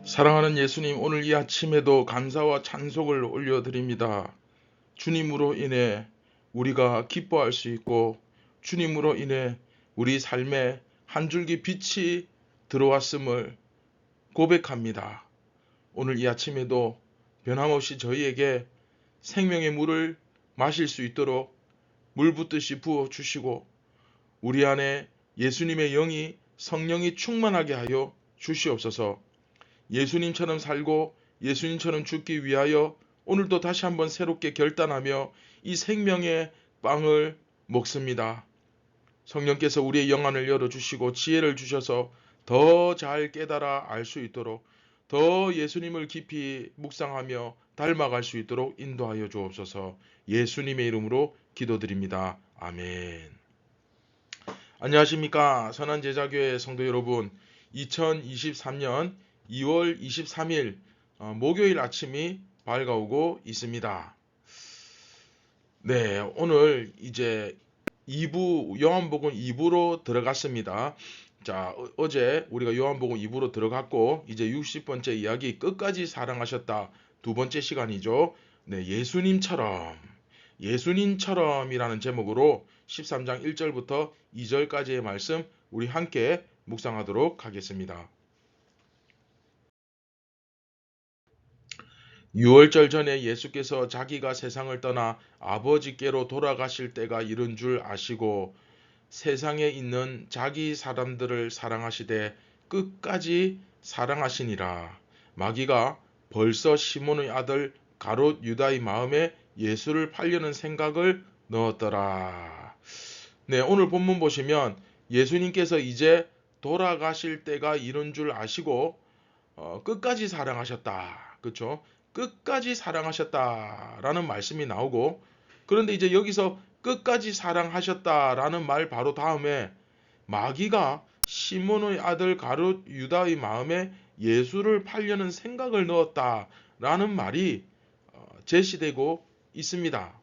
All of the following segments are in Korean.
사랑하는 예수님, 오늘 이 아침에도 감사와 찬송을 올려드립니다. 주님으로 인해 우리가 기뻐할 수 있고, 주님으로 인해 우리 삶에 한 줄기 빛이 들어왔음을 고백합니다. 오늘 이 아침에도 변함없이 저희에게 생명의 물을 마실 수 있도록 물 붓듯이 부어주시고, 우리 안에 예수님의 영이 성령이 충만하게 하여 주시옵소서. 예수님처럼 살고 예수님처럼 죽기 위하여 오늘도 다시 한번 새롭게 결단하며 이 생명의 빵을 먹습니다. 성령께서 우리의 영안을 열어주시고 지혜를 주셔서 더 잘 깨달아 알 수 있도록, 더 예수님을 깊이 묵상하며 닮아갈 수 있도록 인도하여 주옵소서. 예수님의 이름으로 기도드립니다. 아멘. 안녕하십니까, 선한제자교회 성도 여러분. 2023년 2월 23일 목요일 아침이 밝아오고 있습니다. 네, 오늘 이제 2부 요한복음 2부로 들어갔습니다. 자, 어제 우리가 요한복음 2부로 들어갔고 이제 60번째 이야기, 끝까지 사랑하셨다, 두 번째 시간이죠. 네, 예수님처럼이라는 제목으로 13장 1절부터 2절까지의 말씀 우리 함께 묵상하도록 하겠습니다. 6월절 전에 예수께서 자기가 세상을 떠나 아버지께로 돌아가실 때가 이른 줄 아시고 세상에 있는 자기 사람들을 사랑하시되 끝까지 사랑하시니라. 마귀가 벌써 시몬의 아들 가롯 유다의 마음에 예수를 팔려는 생각을 넣었더라. 네, 오늘 본문 보시면 예수님께서 이제 돌아가실 때가 이른 줄 아시고 끝까지 사랑하셨다. 그렇죠? 끝까지 사랑하셨다라는 말씀이 나오고, 그런데 이제 여기서 끝까지 사랑하셨다라는 말 바로 다음에 마귀가 시몬의 아들 가룟 유다의 마음에 예수를 팔려는 생각을 넣었다라는 말이 제시되고 있습니다.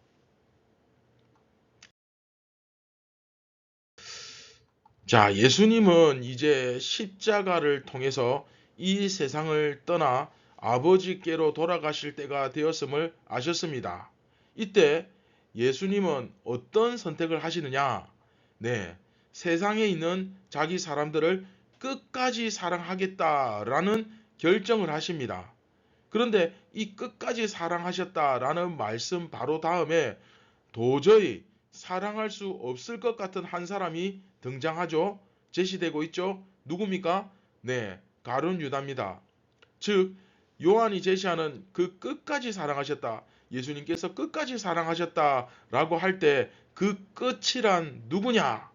자, 예수님은 이제 십자가를 통해서 이 세상을 떠나 아버지께로 돌아가실 때가 되었음을 아셨습니다. 이때 예수님은 어떤 선택을 하시느냐? 네, 세상에 있는 자기 사람들을 끝까지 사랑하겠다라는 결정을 하십니다. 그런데 이 끝까지 사랑하셨다라는 말씀 바로 다음에 도저히 사랑할 수 없을 것 같은 한 사람이 등장하죠. 제시되고 있죠. 누굽니까? 네, 가룟 유다입니다. 즉 요한이 제시하는 그 끝까지 사랑하셨다, 예수님께서 끝까지 사랑하셨다라고 할 때 그 끝이란 누구냐?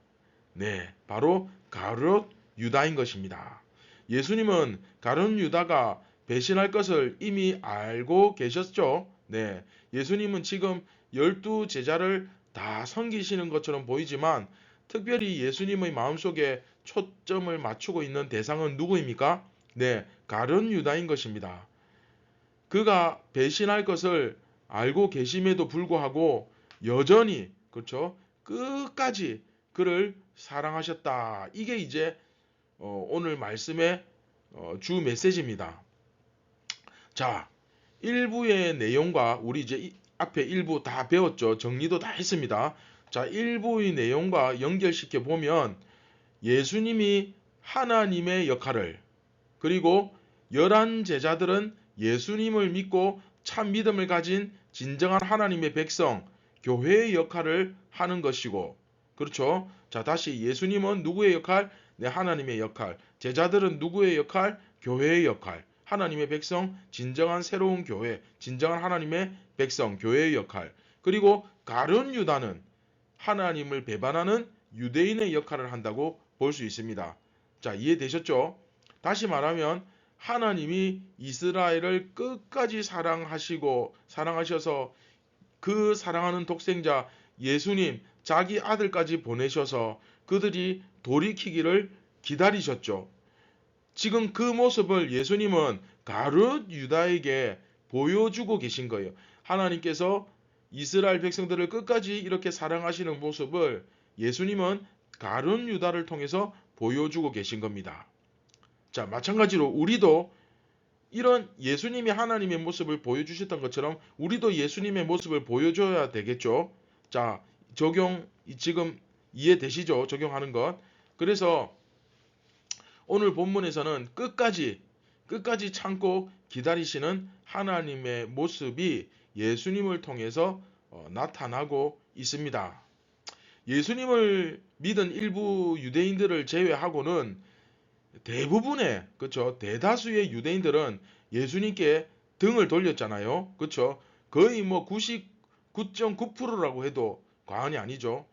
네, 바로 가룟 유다인 것입니다. 예수님은 가룟 유다가 배신할 것을 이미 알고 계셨죠. 네, 예수님은 지금 12제자를 다 섬기시는 것처럼 보이지만 특별히 예수님의 마음속에 초점을 맞추고 있는 대상은 누구입니까? 네, 가룟 유다인 것입니다. 그가 배신할 것을 알고 계심에도 불구하고 여전히, 그렇죠, 끝까지 그를 사랑하셨다. 이게 이제 오늘 말씀의 주 메시지입니다. 자, 1부의 내용과 우리 이제 앞에 1부 다 배웠죠. 정리도 다 했습니다. 자, 1부의 내용과 연결시켜 보면 예수님이 하나님의 역할을, 그리고 11 제자들은 예수님을 믿고 참 믿음을 가진 진정한 하나님의 백성, 교회의 역할을 하는 것이고, 그렇죠? 자, 다시 예수님은 누구의 역할? 네, 하나님의 역할. 제자들은 누구의 역할? 교회의 역할. 하나님의 백성, 진정한 새로운 교회, 진정한 하나님의 백성, 교회의 역할. 그리고 가룟 유다는 하나님을 배반하는 유대인의 역할을 한다고 볼 수 있습니다. 자, 이해되셨죠? 다시 말하면 하나님이 이스라엘을 끝까지 사랑하셔서 그 사랑하는 독생자 예수님, 자기 아들까지 보내셔서 그들이 돌이키기를 기다리셨죠. 지금 그 모습을 예수님은 가룟 유다에게 보여주고 계신 거예요. 하나님께서 이스라엘 백성들을 끝까지 이렇게 사랑하시는 모습을 예수님은 가룟 유다를 통해서 보여주고 계신 겁니다. 자, 마찬가지로 우리도 이런 예수님이 하나님의 모습을 보여주셨던 것처럼 우리도 예수님의 모습을 보여줘야 되겠죠. 자, 적용 지금 이해되시죠? 적용하는 것. 그래서 오늘 본문에서는 끝까지 참고 기다리시는 하나님의 모습이 예수님을 통해서 나타나고 있습니다. 예수님을 믿은 일부 유대인들을 제외하고는 대부분의, 그렇죠, 대다수의 유대인들은 예수님께 등을 돌렸잖아요. 그렇죠? 거의 뭐 99.9%라고 해도 과언이 아니죠.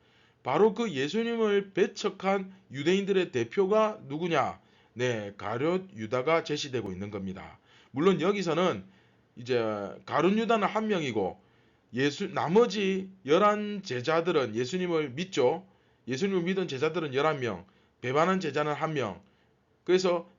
바로 그 예수님을 배척한 유대인들의 대표가 누구냐? 네, 가룟 유다가 제시되고 있는 겁니다. 물론 여기서는 이제 가룟 유다는 한 명이고 나머지 11 제자들은 예수님을 믿죠. 예수님을 믿은 제자들은 11명, 배반한 제자는 1명. 그래서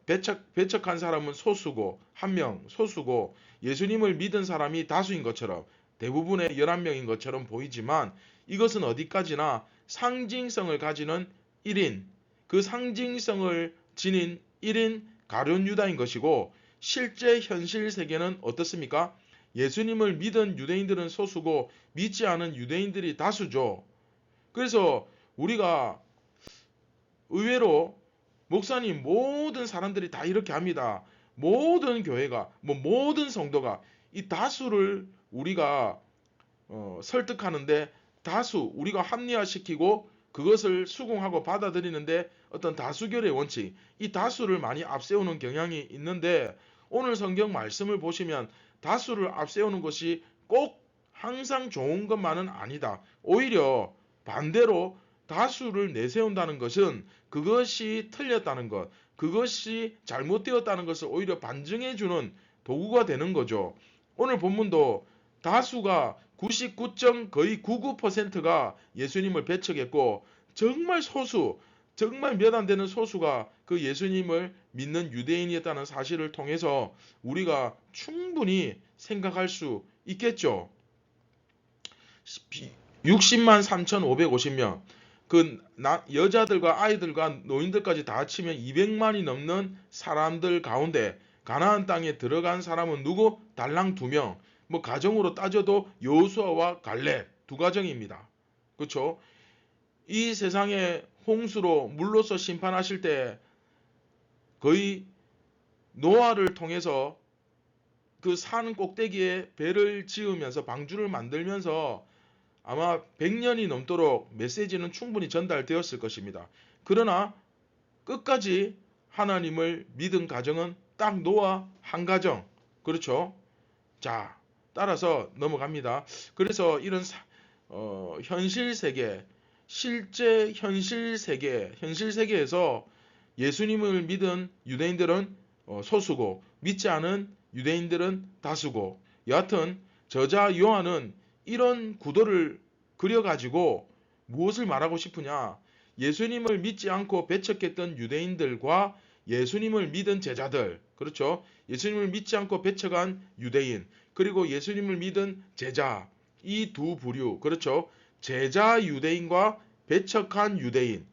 배척한 사람은 소수고, 1명 소수고, 예수님을 믿은 사람이 다수인 것처럼, 대부분의 11명인 것처럼 보이지만, 이것은 어디까지나 상징성을 가지는 1인, 그 상징성을 지닌 1인 가룟 유다인 것이고, 실제 현실 세계는 어떻습니까? 예수님을 믿은 유대인들은 소수고 믿지 않은 유대인들이 다수죠. 그래서 우리가 의외로 목사님 모든 사람들이 다 이렇게 합니다. 모든 교회가 모든 성도가 이 다수를 우리가 설득하는데 다수 우리가 합리화시키고 그것을 수긍하고 받아들이는데 어떤 다수결의 원칙, 이 다수를 많이 앞세우는 경향이 있는데 오늘 성경 말씀을 보시면 다수를 앞세우는 것이 꼭 항상 좋은 것만은 아니다. 오히려 반대로 다수를 내세운다는 것은 그것이 틀렸다는 것, 그것이 잘못되었다는 것을 오히려 반증해주는 도구가 되는 거죠. 오늘 본문도 다수가 99. 거의 99%가 예수님을 배척했고 정말 소수, 정말 몇 안 되는 소수가 그 예수님을 믿는 유대인이었다는 사실을 통해서 우리가 충분히 생각할 수 있겠죠. 60만 3,550명. 그 여자들과 아이들과 노인들까지 다 합치면 200만이 넘는 사람들 가운데 가나안 땅에 들어간 사람은 누구? 달랑 2명. 뭐 가정으로 따져도 여호수아와 갈렙 두 가정입니다. 그렇죠? 이 세상에 홍수로 물로서 심판하실 때 거의 노아를 통해서 그 산 꼭대기에 배를 지으면서 방주를 만들면서 아마 100년이 넘도록 메시지는 충분히 전달되었을 것입니다. 그러나 끝까지 하나님을 믿은 가정은 딱 노아 한 가정. 그렇죠? 자, 따라서 넘어갑니다. 그래서 이런 현실 세계, 실제 현실 세계에서 예수님을 믿은 유대인들은 소수고 믿지 않은 유대인들은 다수고, 여하튼 저자 요한은 이런 구도를 그려가지고 무엇을 말하고 싶으냐? 예수님을 믿지 않고 배척했던 유대인들과 예수님을 믿은 제자들, 그렇죠? 예수님을 믿지 않고 배척한 유대인, 그리고 예수님을 믿은 제자, 이 두 부류, 그렇죠? 제자 유대인과 배척한 유대인,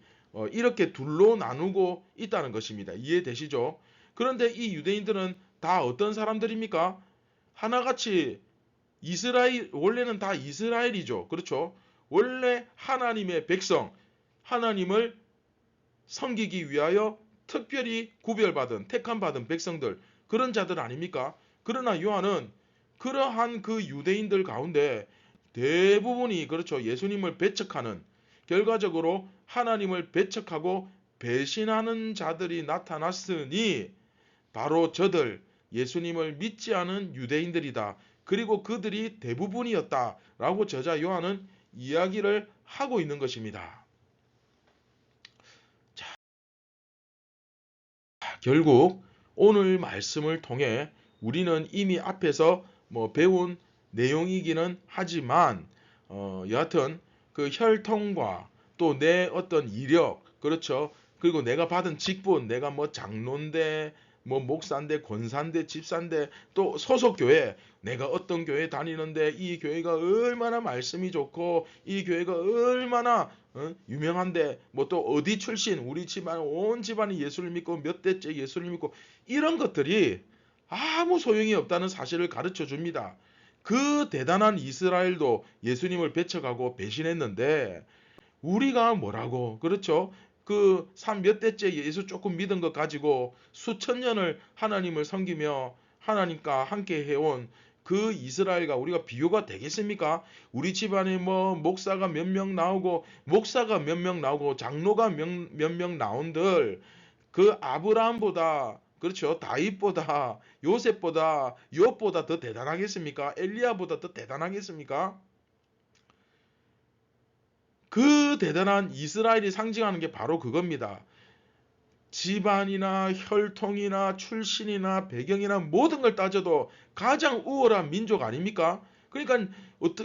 이렇게 둘로 나누고 있다는 것입니다. 이해되시죠? 그런데 이 유대인들은 다 어떤 사람들입니까? 하나같이 원래는 다 이스라엘이죠. 그렇죠? 원래 하나님의 백성, 하나님을 섬기기 위하여 특별히 구별받은, 택함받은 백성들, 그런 자들 아닙니까? 그러나 요한은 그러한 그 유대인들 가운데 대부분이, 그렇죠, 예수님을 배척하는, 결과적으로 하나님을 배척하고 배신하는 자들이 나타났으니 바로 저들, 예수님을 믿지 않은 유대인들이다. 그리고 그들이 대부분이었다라고 저자 요한은 이야기를 하고 있는 것입니다. 자, 결국 오늘 말씀을 통해 우리는 이미 앞에서 배운 내용이기는 하지만 여하튼 그 혈통과 또 내 어떤 이력, 그렇죠, 그리고 내가 받은 직분, 내가 장로인데 목사인데 권사인데 집사인데 또 소속 교회, 내가 어떤 교회 다니는데 이 교회가 얼마나 말씀이 좋고 이 교회가 얼마나 유명한데 또 어디 출신, 우리 집안 온 집안이 예수를 믿고 몇 대째 예수를 믿고, 이런 것들이 아무 소용이 없다는 사실을 가르쳐 줍니다. 그 대단한 이스라엘도 예수님을 배척하고 배신했는데 우리가 뭐라고 그렇죠? 그 몇 대째 예수 조금 믿은 것 가지고 수천 년을 하나님을 섬기며 하나님과 함께 해온 그 이스라엘과 우리가 비교가 되겠습니까? 우리 집안에 뭐 목사가 몇 명 나오고 목사가 몇 명 나오고 장로가 몇 명 나온들 그 아브라함보다 그렇죠. 다윗보다 요셉보다 욥보다 더 대단하겠습니까? 엘리야보다 더 대단하겠습니까? 그 대단한 이스라엘이 상징하는 게 바로 그겁니다. 집안이나 혈통이나 출신이나 배경이나 모든 걸 따져도 가장 우월한 민족 아닙니까? 그러니까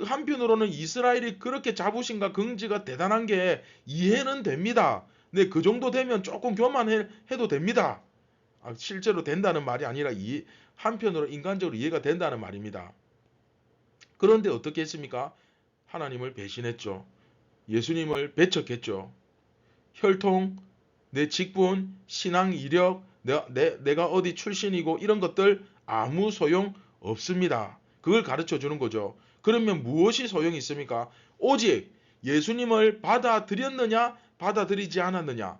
한편으로는 이스라엘이 그렇게 자부심과 긍지가 대단한 게 이해는 됩니다. 근데 그 정도 되면 조금 교만해도 됩니다. 실제로 된다는 말이 아니라 한편으로 인간적으로 이해가 된다는 말입니다. 그런데 어떻게 했습니까? 하나님을 배신했죠. 예수님을 배척했죠. 혈통, 내 직분, 신앙 이력, 내가 어디 출신이고 이런 것들 아무 소용 없습니다. 그걸 가르쳐 주는 거죠. 그러면 무엇이 소용이 있습니까? 오직 예수님을 받아들였느냐, 받아들이지 않았느냐,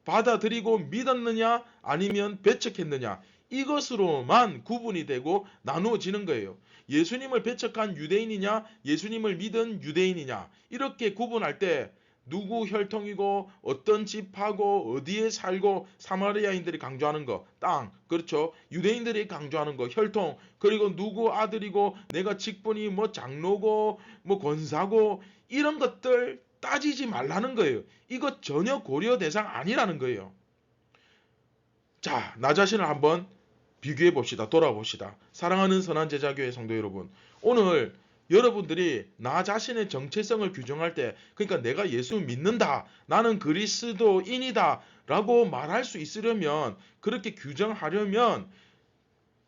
받아들이고 믿었느냐, 아니면 배척했느냐, 이것으로만 구분이 되고 나누어지는 거예요. 예수님을 배척한 유대인이냐, 예수님을 믿은 유대인이냐, 이렇게 구분할 때 누구 혈통이고 어떤 집하고 어디에 살고 사마리아인들이 강조하는 거 땅 그렇죠. 유대인들이 강조하는 거 혈통 그리고 누구 아들이고 내가 직분이 뭐 장로고 뭐 권사고 이런 것들 따지지 말라는 거예요. 이거 전혀 고려 대상 아니라는 거예요. 자, 나 자신을 한번 비교해 봅시다. 돌아봅시다. 사랑하는 선한 제자교회 성도 여러분, 오늘 여러분들이 나 자신의 정체성을 규정할 때 그러니까 내가 예수 믿는다 나는 그리스도인이다 라고 말할 수 있으려면 그렇게 규정하려면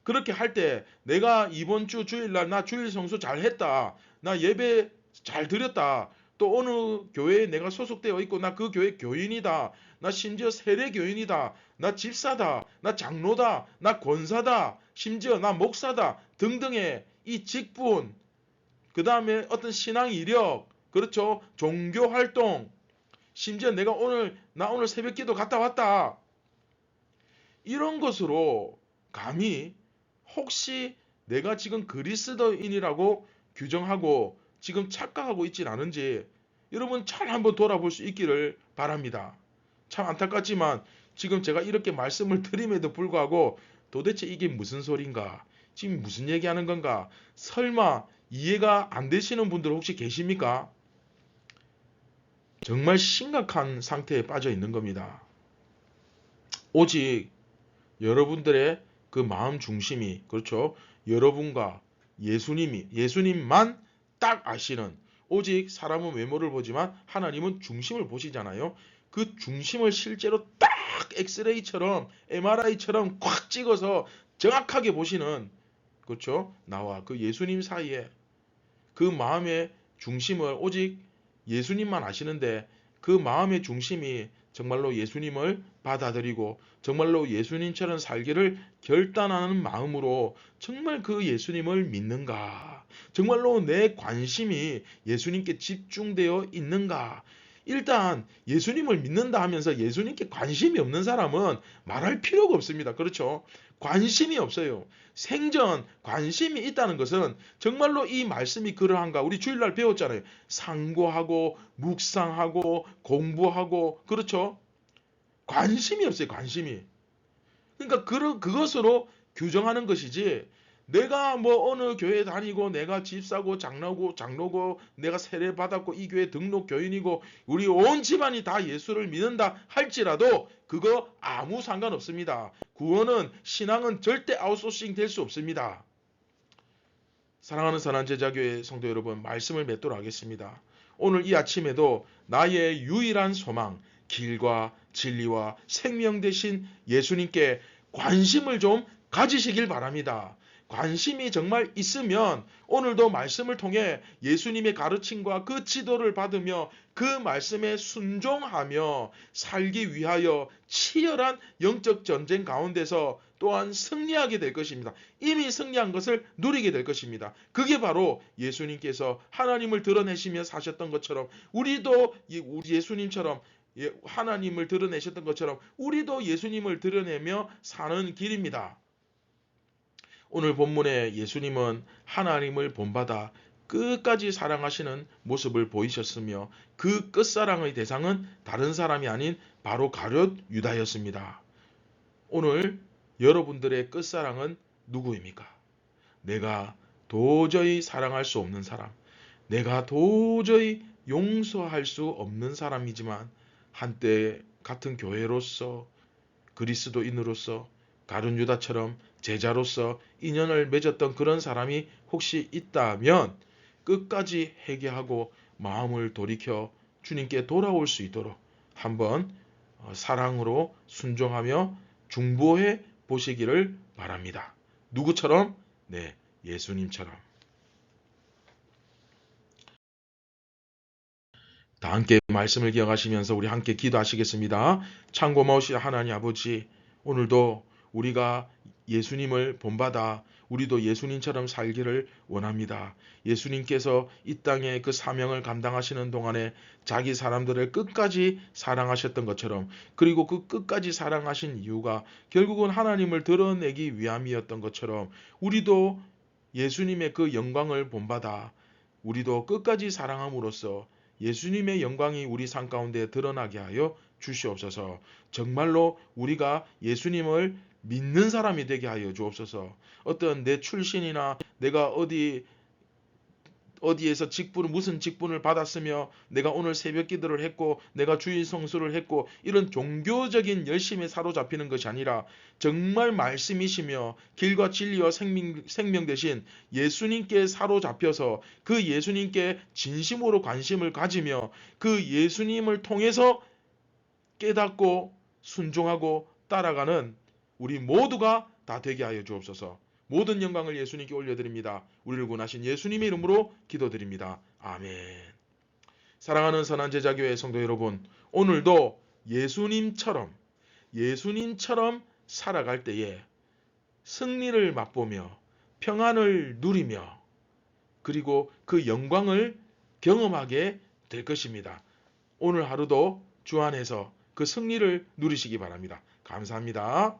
그렇게 할 때 내가 이번 주 주일날 나 주일 성수 잘 했다 나 예배 잘 드렸다 또 어느 교회에 내가 소속되어 있고 나 그 교회 교인이다 나 심지어 세례 교인이다 나 집사다 나 장로다 나 권사다 심지어 나 목사다 등등의 이 직분 그 다음에 어떤 신앙 이력, 그렇죠? 종교 활동, 심지어 나 오늘 새벽 기도 갔다 왔다. 이런 것으로 감히 혹시 내가 지금 그리스도인이라고 규정하고 지금 착각하고 있진 않은지 여러분 잘 한번 돌아볼 수 있기를 바랍니다. 참 안타깝지만 지금 제가 이렇게 말씀을 드림에도 불구하고 도대체 이게 무슨 소린가? 지금 무슨 얘기하는 건가? 설마 이해가 안 되시는 분들 혹시 계십니까? 정말 심각한 상태에 빠져 있는 겁니다. 오직 여러분들의 그 마음 중심이 그렇죠. 여러분과 예수님만 딱 아시는 오직 사람은 외모를 보지만 하나님은 중심을 보시잖아요. 그 중심을 실제로 딱 엑스레이처럼 MRI처럼 콱 찍어서 정확하게 보시는 그렇죠. 나와 그 예수님 사이에 그 마음의 중심을 오직 예수님만 아시는데 그 마음의 중심이 정말로 예수님을 받아들이고 정말로 예수님처럼 살기를 결단하는 마음으로 정말 그 예수님을 믿는가? 정말로 내 관심이 예수님께 집중되어 있는가? 일단 예수님을 믿는다 하면서 예수님께 관심이 없는 사람은 말할 필요가 없습니다. 그렇죠? 관심이 없어요. 생전 관심이 있다는 것은 정말로 이 말씀이 그러한가 우리 주일날 배웠잖아요. 상고하고 묵상하고 공부하고 그렇죠? 관심이 없어요. 관심이. 그러니까 그것으로 규정하는 것이지 내가 뭐 어느 교회 다니고 내가 집사고 장로고 내가 세례 받았고 이 교회 등록 교인이고 우리 온 집안이 다 예수를 믿는다 할지라도 그거 아무 상관없습니다. 구원은 신앙은 절대 아웃소싱 될 수 없습니다. 사랑하는 선한 제자교회 성도 여러분 말씀을 맺도록 하겠습니다. 오늘 이 아침에도 나의 유일한 소망 길과 진리와 생명 되신 예수님께 관심을 좀 가지시길 바랍니다. 관심이 정말 있으면 오늘도 말씀을 통해 예수님의 가르침과 그 지도를 받으며 그 말씀에 순종하며 살기 위하여 치열한 영적 전쟁 가운데서 또한 승리하게 될 것입니다. 이미 승리한 것을 누리게 될 것입니다. 그게 바로 예수님께서 하나님을 드러내시며 사셨던 것처럼 우리 예수님처럼 하나님을 드러내셨던 것처럼 우리도 예수님을 드러내며 사는 길입니다. 오늘 본문에 예수님은 하나님을 본받아 끝까지 사랑하시는 모습을 보이셨으며 그 끝사랑의 대상은 다른 사람이 아닌 바로 가룟 유다였습니다. 오늘 여러분들의 끝사랑은 누구입니까? 내가 도저히 사랑할 수 없는 사람, 내가 도저히 용서할 수 없는 사람이지만 한때 같은 교회로서 그리스도인으로서 가룟 유다처럼 제자로서 인연을 맺었던 그런 사람이 혹시 있다면 끝까지 회개하고 마음을 돌이켜 주님께 돌아올 수 있도록 한번 사랑으로 순종하며 중보해 보시기를 바랍니다. 누구처럼? 네, 예수님처럼. 다 함께 말씀을 기억하시면서 우리 함께 기도하시겠습니다. 참 고마우신 하나님 아버지, 오늘도 우리가 예수님을 본받아 우리도 예수님처럼 살기를 원합니다. 예수님께서 이 땅에 그 사명을 감당하시는 동안에 자기 사람들을 끝까지 사랑하셨던 것처럼, 그리고 그 끝까지 사랑하신 이유가 결국은 하나님을 드러내기 위함이었던 것처럼 우리도 예수님의 그 영광을 본받아 우리도 끝까지 사랑함으로써 예수님의 영광이 우리 삶 가운데 드러나게 하여 주시옵소서. 정말로 우리가 예수님을 믿는 사람이 되게 하여 주옵소서. 어떤 내 출신이나 내가 어디에서 무슨 직분을 받았으며 내가 오늘 새벽 기도를 했고 내가 주일 성수를 했고 이런 종교적인 열심에 사로잡히는 것이 아니라 정말 말씀이시며 길과 진리와 생명 되신 예수님께 사로잡혀서 그 예수님께 진심으로 관심을 가지며 그 예수님을 통해서 깨닫고 순종하고 따라가는 우리 모두가 다 되게 하여 주옵소서. 모든 영광을 예수님께 올려드립니다. 우리를 구원하신 예수님의 이름으로 기도드립니다. 아멘. 사랑하는 선한 제자교회 성도 여러분, 오늘도 예수님처럼 살아갈 때에 승리를 맛보며 평안을 누리며 그리고 그 영광을 경험하게 될 것입니다. 오늘 하루도 주 안에서 그 승리를 누리시기 바랍니다. 감사합니다.